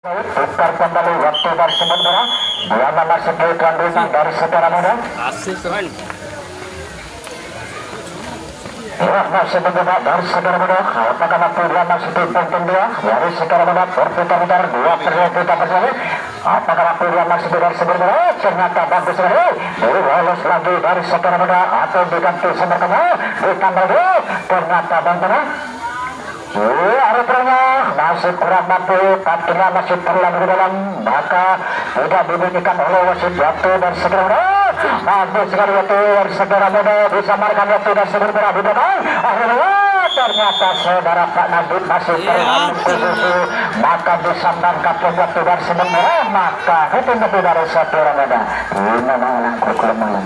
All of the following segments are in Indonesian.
Tukar kembali waktu dari sementara dua masuk di kandungan dari saudara muda. Asik keren. Ya, masih mencoba dari saudara muda. Apakah waktu dua masuk di penting dia dari saudara muda berputar-putar dua kita bersama. Apakah waktu dua masuk dari sementara ternyata bagus sekali. Baru lolos lagi dari saudara muda atau diganti sementara ditambah dua ternyata bangkana. Artinya masih kurang mampu, pastinya masih terlalu dalam, maka tidak dibunyikan oleh wasit waktu dan segera bagus sekali waktu dan segera muda disamarkan waktu dan segera di belakang. Akhirnya ternyata saudara Pak Nadib masih terlalu maka disamarkan waktu dan segera, maka itu lebih dari saudara muda. Ini memang kurang malam.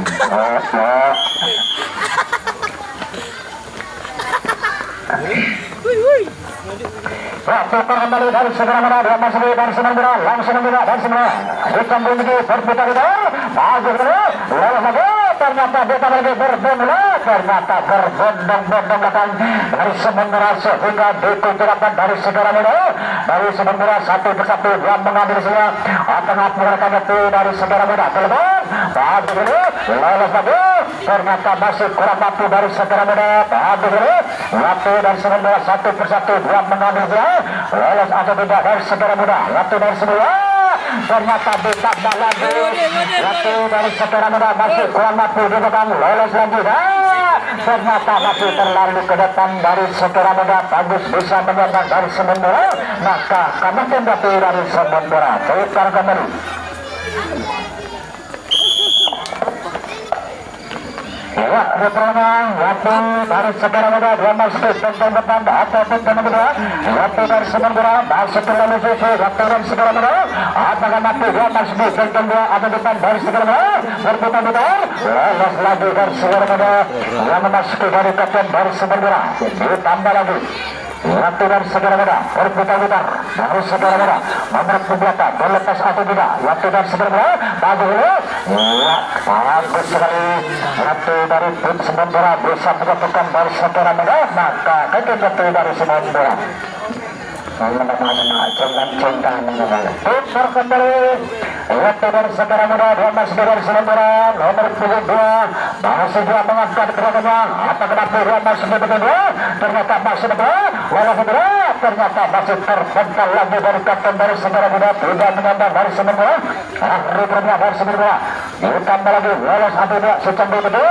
Waktu kembali dari segera muda dia masih dari sementara langsung muda dari sementara dikambing di berputar-putar bagus lalu lagi ternyata kita lagi berbondong ternyata berbondong-bondong datang dari sementara sehingga dikunjungkan dari segera muda dari sementara satu persatu dia mengambil semua tengah menggunakan itu dari segera muda telepon bagus lalu lagi ternyata masih kurang mampu dari segera muda bagus waktu dari sementara satu persatu dia mengambil semua lolos atau tidak dari segera muda waktu dari semua ternyata ditambah lagi waktu dari segera muda masih kurang mampu di belakang lolos lagi ternyata masih terlalu ke depan dari segera muda bagus bisa menyerang dari sementara maka karena waktu dari sementara tukar kembali ya, rupanya waktu dari segera muda dia masuk tentang depan ataupun tentang kedua waktu dari sementara masuk terlalu susu waktu dari segera muda apakah nanti dia masuk di tentang dua atau depan dari segera muda berputar-putar lolos lagi dari segera muda yang memasuki dari kapten dari sementara ditambah lagi waktu dari segera muda berputar-putar dari segera muda nomor pembuatan berlepas atau tidak waktu dari segera muda bagus sekali waktu dari tim sementara bisa melakukan dari segera muda maka ketika dari sementara tukar kembali waktu dari segera muda dia masih dari sementara nomor 22 masih dia mengangkat kerangannya apa kenapa dia masih di kedua ternyata masih betul walau betul ternyata masih terpental lagi dari kapten dari segera muda tidak menyandang dari sementara akhirnya dari sementara ditambah lagi lolos atau tidak secanggung betul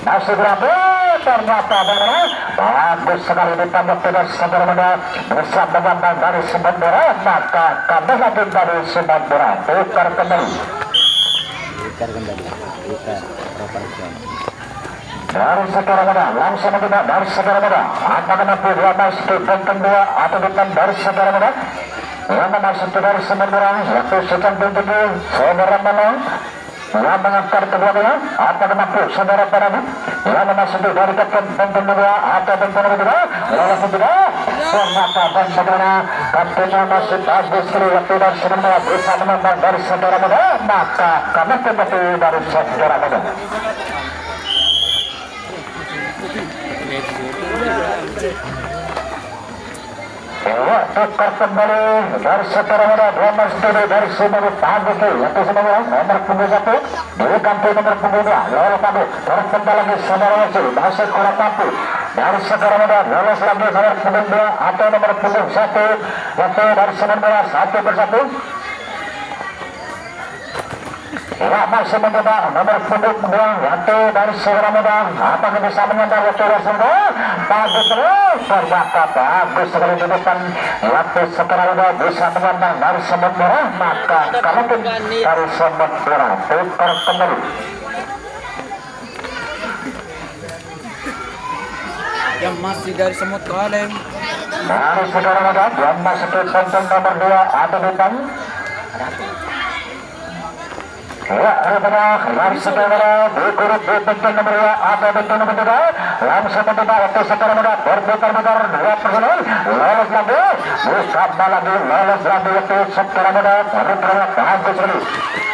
masih berapa ternyata benar bagus sekali ditambah tidak segera muda bisa menambah dari sementara maka kamu lagi dari sementara tukar kembali dari segera muda langsung tidak dari segera muda apakah nanti dia masuk ke penting dua atau depan dari segera muda yang masuk dari sementara waktu secanggung betul saudara mana yang mengangkat keduanya apakah mampu saudara Parabu yang memasuki dari kapten penting dua atau penting kedua lalu tidak ternyata dan saudara kaptennya masih bagus sekali waktu dan sementara bisa menambah dari saudara muda maka karena kembali dari saudara muda tukar kembali dari saudara muda dua masuk dari seluruh bagus waktu semuanya nomor punggung 1 diganti nomor punggung 2 lalu padu terpental lagi saudara masih kurang mampu dari saudara muda lolos lagi nomor punggung 2 atau nomor punggung 1 waktu dari sementara satu persatu ya masih mencoba nomor punggung 2 waktu dari segera muda apakah bisa menyandang waktu dari sementara bagus terus ternyata bagus sekali di depan waktu segera muda bisa menyandang dari sementara maka kalau dari sementara tukar kembali Yang masih dari semut kaleng dari segera muda yang masuk ke penting nomor 2 atau depan ya, dari segera dikurut di penting nomor 2 atau penting nomor 3 langsung mencoba waktu segera muda berputar-putar 2 personel lolos lagi ditambah lagi lolos lagi waktu segera muda berputar bagus sekali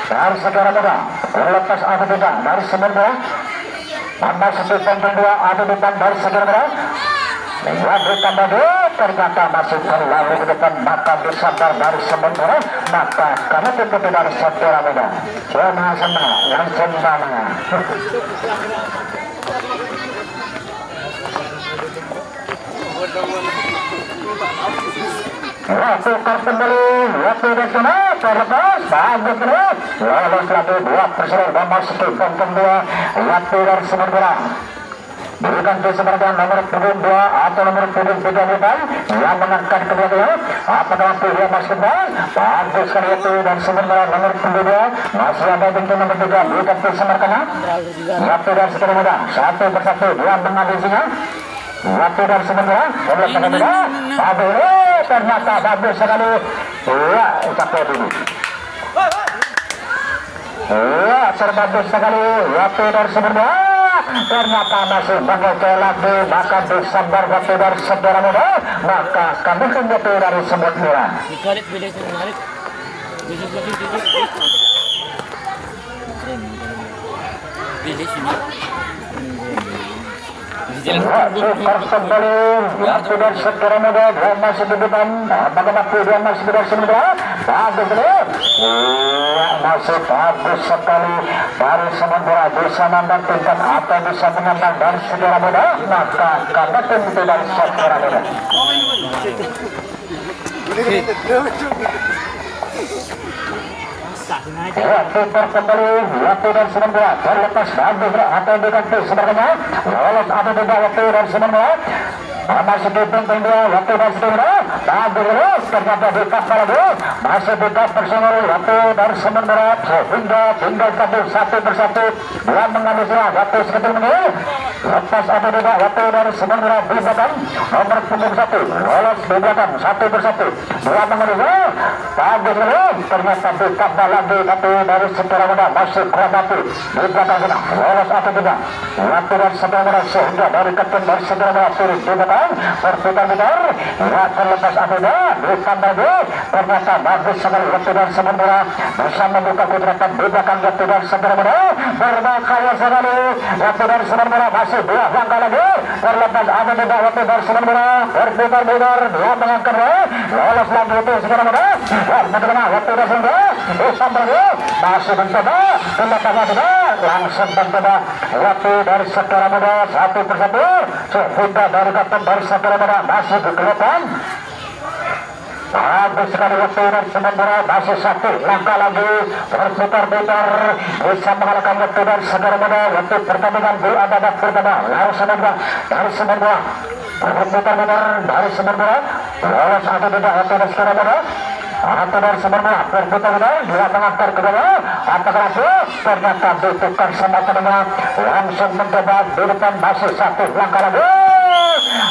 dari segera muda berlepas atau tidak dari sementara memasuki penting 2 atau depan dari segera muda ditambah ternyata masuk kembali ke depan, maka disadar dari sementara, maka karena itu dari Satria Muda sama-sama yang sembana. Waktu kembali, waktu di sana terlepas, bagus terus, lolos lagi 2 personel memasuki benteng 2, waktu dari sementara. Berikan ke sebenarnya nomor punggung 2 atau nomor punggung 3 depan yang mengangkat kedua-dua. Apakah waktu dia masuk kembali? Bagus sekali itu dan sebenarnya nomor punggung 2 masih ada benteng nomor 3. Berikan ke sebenarnya waktu dari Satria Muda satu persatu dia menghabisinya. Waktu dari sebenarnya oleh kedua bagus, ternyata bagus sekali. Ya, ucapkan dulu. Ya, terbagus sekali. Waktu dari sebenarnya ternyata masih mengejar lagi, maka disambar waktu dari Satria Muda, maka kami kembali dari semut merah. Dikalik bilis menarik. Bilis ini. Super kembali waktu dari Satria Muda, dia masih di depan, bagaimana dia masih di depan semua, bagus dulu. Masih bagus sekali dari sementara bisa nambah tingkat atau bisa menambah dari Satria Muda, maka karena itu dari Satria Muda. Super kembali waktu dari sementara terlepas bagus atau diganti sebenarnya lolos atau tidak waktu dari sementara masih di benteng 2 waktu dari sementara bagus ternyata dikasih lagi masih dekat personal waktu dari sementara sehingga tinggal satu persatu dia mengambil waktu sekitar menit lepas atau tidak waktu dari sementara di belakang nomor punggung 1 lolos di belakang satu persatu dia mengambil bagus ternyata dikasih lagi satu dari Satria Muda masih kurang mati di belakang sana lolos atau tidak waktu dari Satria Muda sehingga dari kapten dari Satria Muda turun di belakang berputar-putar ya terlepas atau tidak ditambah ternyata bagus sekali waktu dari sementara bisa membuka kudratan di belakang waktu dari Satria Muda berbahaya sekali waktu dari sementara masih 2 langkah lagi terlepas atau tidak waktu dari sementara berputar-putar dia mengangkat lolos lagi itu Satria Muda bagaimana waktu dari sementara ditambah masih mencoba tindakannya tidak langsung mencoba waktu dari Satria Muda satu persatu sehingga dari kapten dari Satria Muda masih kelihatan bagus sekali waktu dari sementara masih 1 langkah lagi berputar-putar bisa mengalahkan waktu dari Satria Muda waktu pertandingan di babak pertama lalu sementara dari sementara berputar-putar dari sementara lolos atau tidak waktu dari Satria Muda atau dari sebenarnya berputar-putar dia mengangkat ke bawah apakah itu ternyata ditukar sama temannya langsung mencoba di depan masih 1 langkah lagi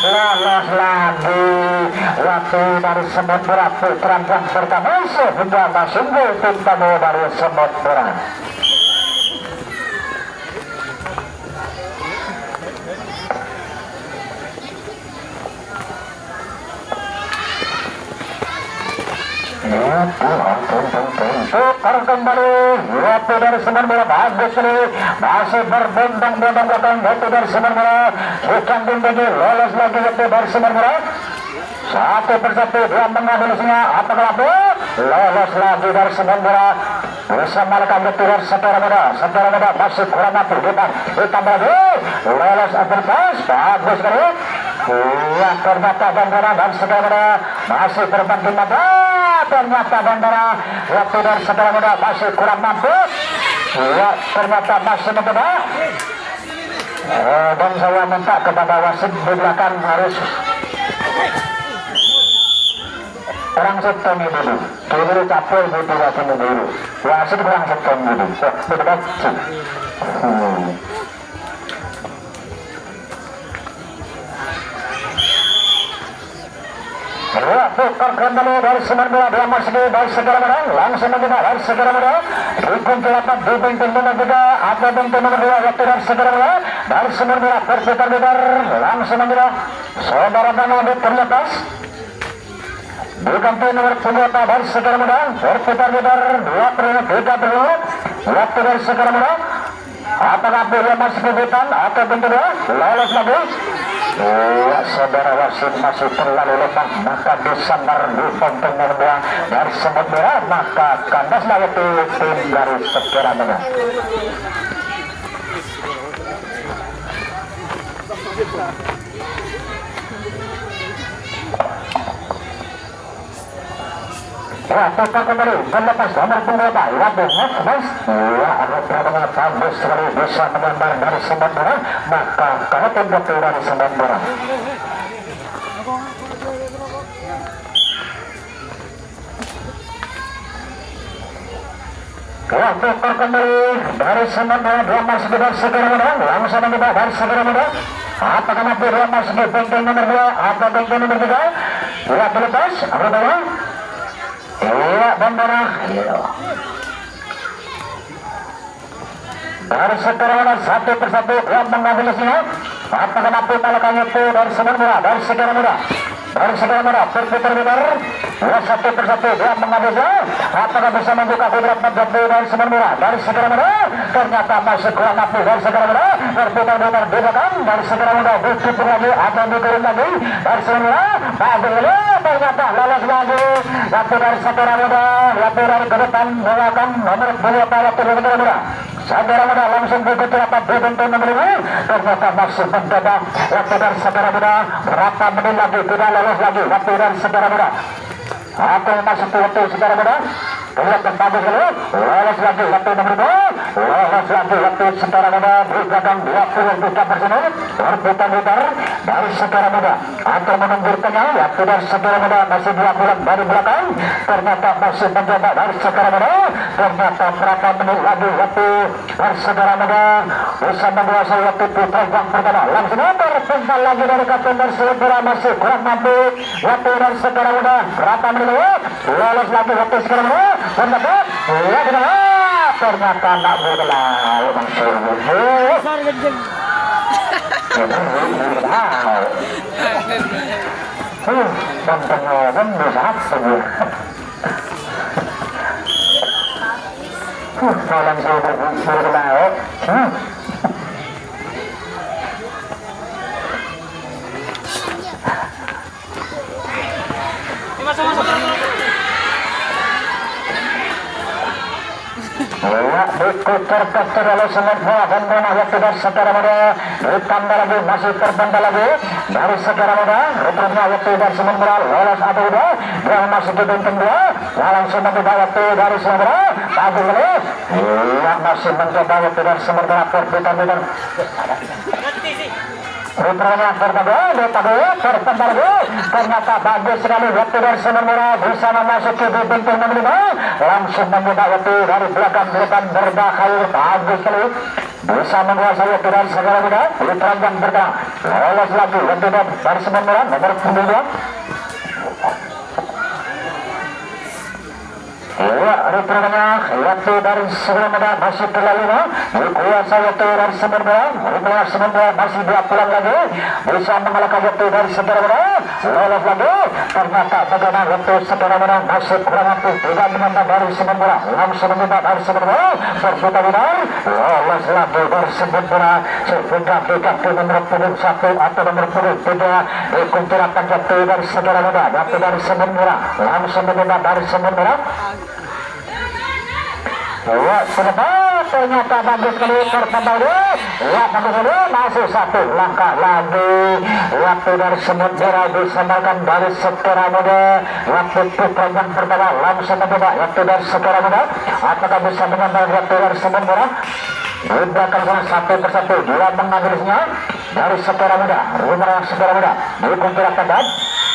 lolos lagi waktu dari semut merah putaran yang pertama sehingga masih tim tamu dari semut merah. Tukar kembali waktu dari sementara bagus ini masih berbondong-bondong belakang waktu dari sementara bukan tinggi lolos lagi waktu dari sementara satu persatu dia mengambilnya apakah lolos lagi dari sementara bisa mengalahkan waktu dari Satria Muda masih kurang mampu ditambah lagi lolos atas bagus sekali ya ternyata bandara dan Satria Muda masih berbanding mata ternyata bandara waktu dari Satria Muda masih kurang mampu ya ternyata masih mencoba dan saya minta kepada wasit di belakang harus kurang setong dulu dulu capur butuh wasit dulu wasit kurang setong dulu betul tukar kembali dari sementara dia masih dari Satria Muda langsung mencoba dari Satria Muda di pintu 8 di pintu nomor 3 atau pintu nomor 2 waktu dari Satria Muda dari sementara berputar-putar langsung mencoba saudara Bang terlepas di pintu nomor 2 dari Satria Muda berputar-putar 2 waktu dari Satria Muda apakah dia masih kebutuhan atau pintu 2 lolos lagi Ya, saudara wasit masih terlalu lemah, maka disandar di ponteng nomor 2 dari Semut Merah, maka kandas lagi tim dari Sekira Merah. Ya, tukar kembali melepas nomor 2 Pak Waduh, mas. Ya, arahnya bagus sekali, bisa menyambar dari Semut Merah, maka kalau tembak dari Semut Merah. Ya, tukar kembali dari Semut Merah, dia masih di Sekira Merah, langsung mencoba dari Sekira Merah. Apakah nanti dia masih di benteng nomor 2 atau benteng nomor 3? Ya, dilepas, arahnya. Iya, bandara. Dari Sekira satu persatu yang mengambil isinya. Apakah nanti malakannya itu dari Semut Merah, dari Sekira Merah. Dari Sekira Merah berputar-putar. Ya, satu persatu dia mengambilnya. Apakah bisa membuka kudrat menjadi dari Semut Merah, dari Sekira Merah. Ternyata masih kurang mampu dari Sekira Merah. Berputar-putar di belakang dari Sekira Merah. Berputar lagi, ada yang dikirim lagi dari Semut Merah. Bagus lagi, ternyata lolos lagi. Waktu dari Sekira Merah, waktu dari ke depan belakang nomor 2 waktu dari Sekira Merah. Sekira Merah langsung begitu apa bentuk nomor 5. Ternyata masih mencoba waktu dari Sekira Merah. Berapa menit lagi tidak lolos lagi waktu dari Sekira Merah. Apa yang masuk ke waktu Sekira Merah? Kelihatan bagus dulu, lolos lagi waktu nomor 2, lolos lagi waktu Sekira Merah di belakang 23%, berputar-putar dari Sekira Merah. Atau menunggu tengah, waktu dari Sekira Merah masih 2 bulan dari belakang, ternyata masih mencoba dari Sekira Merah, ternyata berapa menit lagi waktu dari Sekira Merah bisa menguasai waktu putra yang pertama. Langsung terpental lagi dari kapten dari Semut Merah, masih kurang mampu waktu dari Sekira Merah. Berapa menit lagi? Lolos lagi waktu Sekira Merah. Mendapat, ya benar. Ternyata nak bergelar langsung. Besar gajeng. Banteng besar saja. Malam saya bergelar. Masuk. Ya, dikutar-kutar oleh Semut Merah dan waktu dari Sekira Merah. Ditambah lagi, masih terbental lagi dari Sekira Merah. Rupanya waktu dari Semut Merah lolos atau tidak, yang masih di benteng 2. Langsung mencoba waktu dari Semut Merah. Bagus kali. Ya, masih mencoba waktu dari Semut Merah berputar-putar. Rupanya terbental lagi. Ternyata bagus sekali waktu dari Semut Merah bisa memasuki di benteng nomor 5. Langsung mencoba waktu dari belakang berbahaya. Bagus sekali bisa menguasai waktu dari Sekira Merah. Diteranjang bergerak, lolos lagi waktu dari Semut Merah nomor 9. Ya, rupanya waktu dari Sekira Merah masih terlalu dikuasai waktu dari Semut Merah. Rupanya Semut Merah masih 2 bulan lagi bisa mengalahkan waktu dari Sekira Merah. Lolos lagi, ternyata bagaimana waktu Sekira Merah masih kurang mampu, tidak menambah dari Semut Merah. Langsung menambah dari Semut Merah, berputar-putar, lolos lagi dari Semut Merah sehingga di nomor 1 atau nomor 3 dikuncurkan waktu dari Sekira Merah. Waktu dari Semut Merah langsung menambah dari Semut Merah. Ya, ternyata bagus sekali tertambah. Ya, bagus sekali, masih 1 langkah lagi waktu dari Semut Merah disambarkan dari Sekira Merah. Waktu putra yang pertama langsung mencoba waktu dari Sekira Merah. Apakah bisa menambah waktu dari Semut Merah? Di belakang sana 1 persatu dia mengambilnya dari Sekira Merah. Rumah Sekira Merah dikumpulkan dan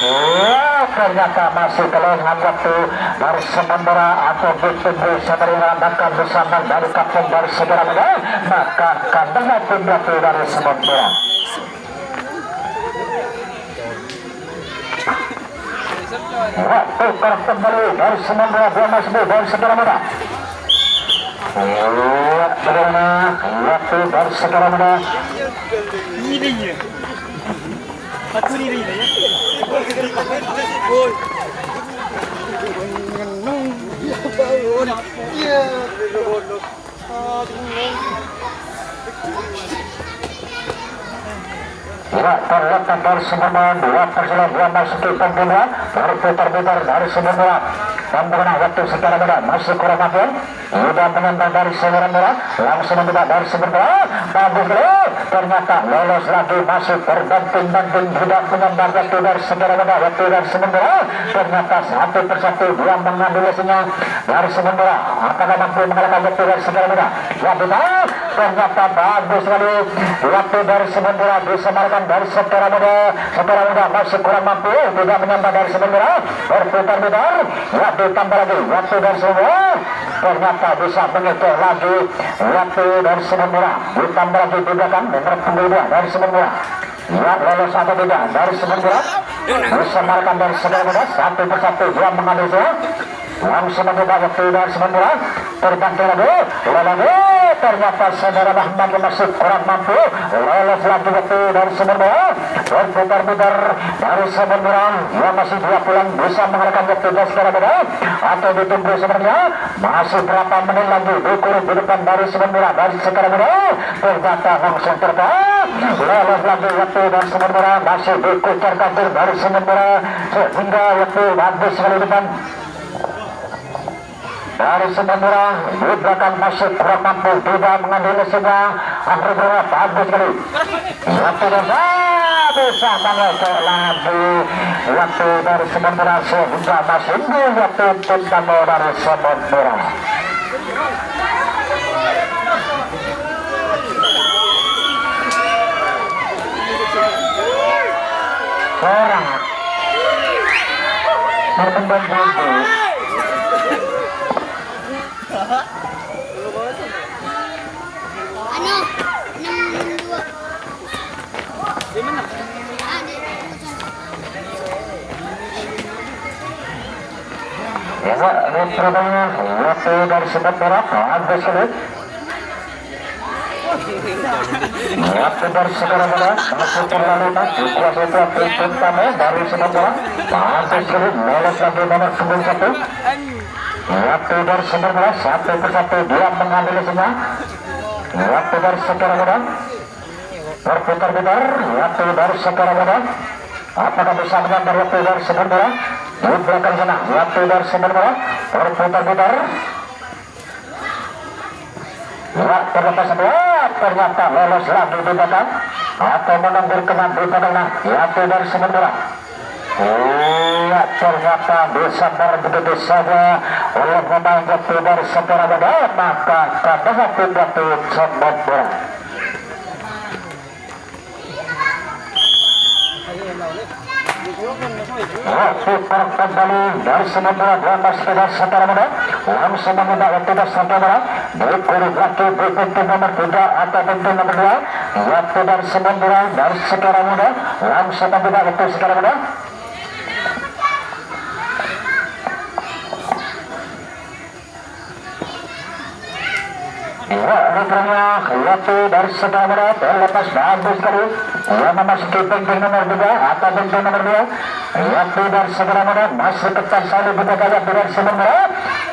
ya, ternyata masih kelelahan waktu dari Semut Merah atau bisa mengandalkan bersama dari kapten dari Sekira Merah. Maka kandangnya tim dari Semut Merah. Waktu kembali dari Semut Merah, dia masih dari Sekira Merah. Ya, bagaimana waktu dari Sekira Merah? Ini aku ni ya. Ya, terletak dari sebelah dua persilahan dua masuki pembina berputar-putar dari sebelah dan mengenai waktu secara mudah masih kurang mampu. Sudah menembak dari sebelah mudah langsung menembak dari sebelah bagus dulu. Ternyata lolos lagi masih berbanting-banting tidak menembak waktu dari sebelah mudah waktu dari sebelah. Ternyata satu persatu dia mengambil lesinya dari sebelah. Apakah mampu mengalahkan waktu dari sebelah mudah? Ya betul. Ternyata bagus sekali waktu dari sebelah bisa mengalahkan dari secara muda masih kurang mampu tidak menyambar dari sebenarnya berputar-putar waktu tambah lagi waktu dari sebenarnya ternyata bisa mengejar lagi waktu dari sebenarnya ditambah lagi juga kan nomor 22 dari sebenarnya ya lolos atau tidak dari sebenarnya bisa mengalahkan dari sebenarnya satu persatu dia mengambil langsung mencoba waktu dari sebenarnya terbantu lagi ternyata saudara Rahman masih kurang mampu lolos lagi waktu dari sebenarnya berputar-putar dari sebenarnya yang masih dia pulang bisa mengalahkan waktu dari sebenarnya atau ditunggu sebenarnya masih berapa menit lagi dikurung di depan dari sebenarnya dari sebenarnya ternyata langsung terbang lolos lagi waktu dari sebenarnya masih dikucar kabur dari sebenarnya sehingga waktu bagus sekali depan dari sebenarnya di belakang masih kurang mampu tidak mengambil lesinya hampir berapa bagus sekali waktu bisa mengejar lagi waktu dari sebenarnya sehingga masih waktu tentang dari sebenarnya orang berkembang Ano? 6-2. Di mana? Ya, ini pertama waktu dari sebat merah bagus sekali waktu dari sekarang merah masuk terlalu kuat waktu pertama dari sebat merah bagus sekali lolos lagi nomor 91 waktu dari sebat merah satu persatu dia mengambil lesinya waktu dari sekarang merah berputar-putar waktu dari sekarang merah apakah bisa mengambil waktu dari sebat merah di belakang sana waktu dari sebat merah berputar-putar ya terlepas sebelah ternyata lolos lagi di belakang atau mengambil kena di belakang waktu dari sebat merah ya ternyata bisa begitu saja oleh pemain waktu dari secara muda maka pada waktu sebat merah super kembali dari sementara dua sudah secara muda langsung memudah waktu dari sementara dikurung lagi di pintu nomor 3 atau pintu nomor 2 waktu dari sementara dari secara muda langsung memudah waktu secara muda ya rupanya waktu dari secara muda terlepas bagus sekali yang memasuki pintu nomor 2 atau pintu nomor 2 waktu dari secara muda masih ketat sekali buka gaya dari sebenarnya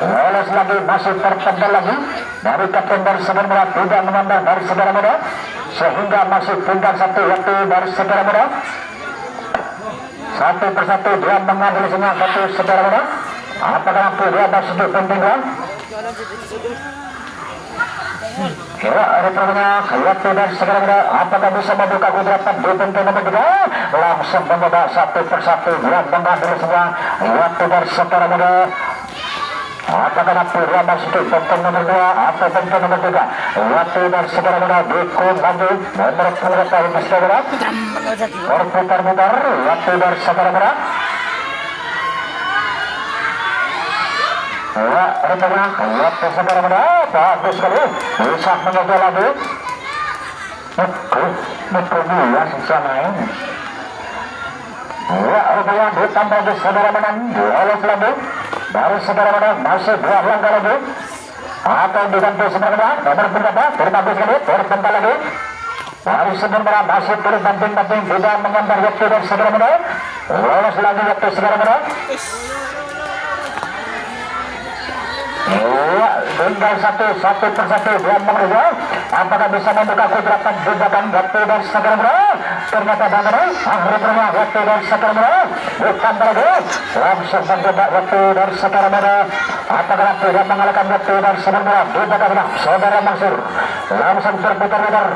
lolos lagi masih tertendal lagi dari kapten dari sebenarnya tidak menambah dari secara muda sehingga masih tinggal satu waktu dari secara muda satu persatu dia mengambil semua satu secara muda apakah mampu dia masuk di pentinggal ya rupanya waktu dari sekarang apakah bisa membuka kudratan di pintu nomor 3 langsung mencoba satu persatu yang mengambil semua waktu dari sekarang apakah mampu dia masuk di pintu nomor 2 atau pintu nomor 3 waktu dari sekarang dikun lagi nomor pengguna yang sekarang berputar-putar waktu dari sekarang ya rupanya waktu sekarang bagus sekali bisa mencoba lagi ya bisa main ya rupanya ditambah di saudara menang diolos lagi dari saudara menang masih 2 langkah lagi atau diganti sebenarnya nomor berapa terbagus sekali terbentar lagi dari sebenarnya masih terus banting-banting tidak mengambil waktu dari saudara menang lolos lagi waktu saudara menang ya, tinggal satu persatu dia mengejar apakah bisa membuka kudratan jebakan waktu dari sekarang ternyata Bangga akhirnya waktu dari Sakarmada bukan bagus langsung mencoba waktu dari Sakarmada apakah tidak mengalahkan waktu dari Sakarmada di belakang saudara Mansur langsung berputar-putar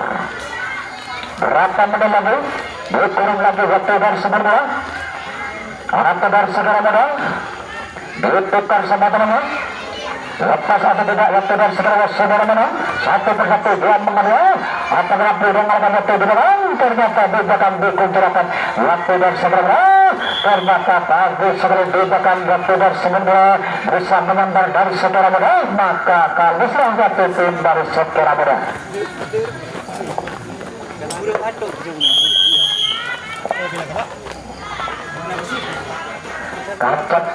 berapa menit lagi dikurung lagi waktu dari Sakarmada atau dari Sakarmada ditukar sama temannya lepas atau tidak waktu dari saudara mana satu persatu dia mengenal atau mampu mengalahkan waktu di belakang ternyata di belakang dikuncurkan waktu dari saudara ternyata bagus sekali di belakang waktu dari saudara bisa menambah dari saudara muda maka kali serang satu tim dari saudara muda kacat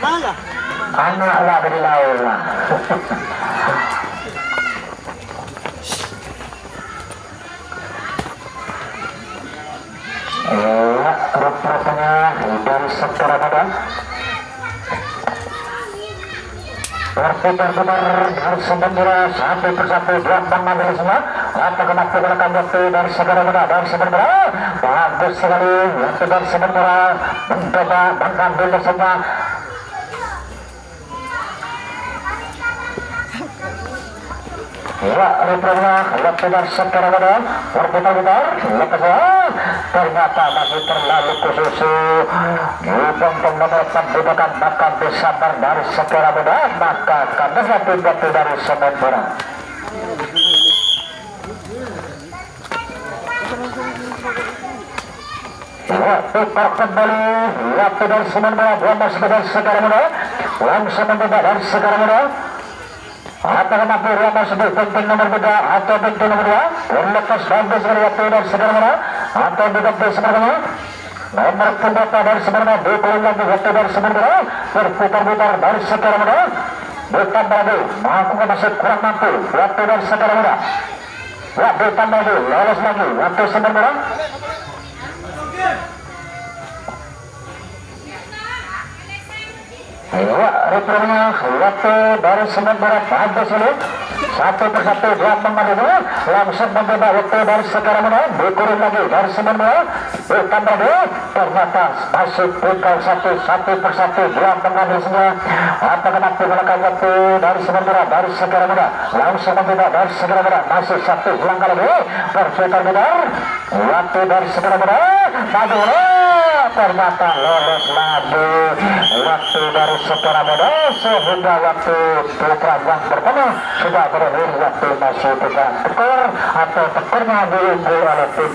Mana? anak lah dari laut lah ya rupanya dari sektor badan berputar-putar harus sementara satu persatu gelombang ambil semua atau kena pergerakan waktu dari sementara bagus sekali waktu dari sementara mencoba mengambil semua ya rupanya waktu dari sementara berputar-putar ternyata masih terlalu khusus untuk menerapkan bukan maka bersabar dari sementara maka karena satu waktu dari sementara tukar kembali waktu dari sementara dari sementara langsung mencoba dari sementara apakah mampu Rama sebut penting nomor 3 atau penting nomor 2 lepas bagus dari waktu dari sebenarnya atau tidak dari sebenarnya nomor pendata dari sebenarnya dikurang lagi waktu dari sebenarnya berputar-putar dari sebenarnya bukan lagi mampu masih kurang mampu waktu dari sebenarnya ya bukan lagi lolos lagi waktu sebenarnya ya rupanya waktu dari sementara bagus ini satu persatu dia mengambil langsung mencoba waktu dari sekarang ini dikurung lagi dari sementara bukan lagi ternyata masih tinggal satu persatu dia mengambil semua apakah mampu melakukan waktu dari sementara dari sekarang ini langsung mencoba dari sekarang ini masih satu langkah lagi berputar-putar waktu dari sekarang ini maju ternyata lolos lagi waktu dari secara muda sehingga waktu putra yang pertama sudah berakhir waktu masih tidak tekor atau tekornya diunggul oleh tim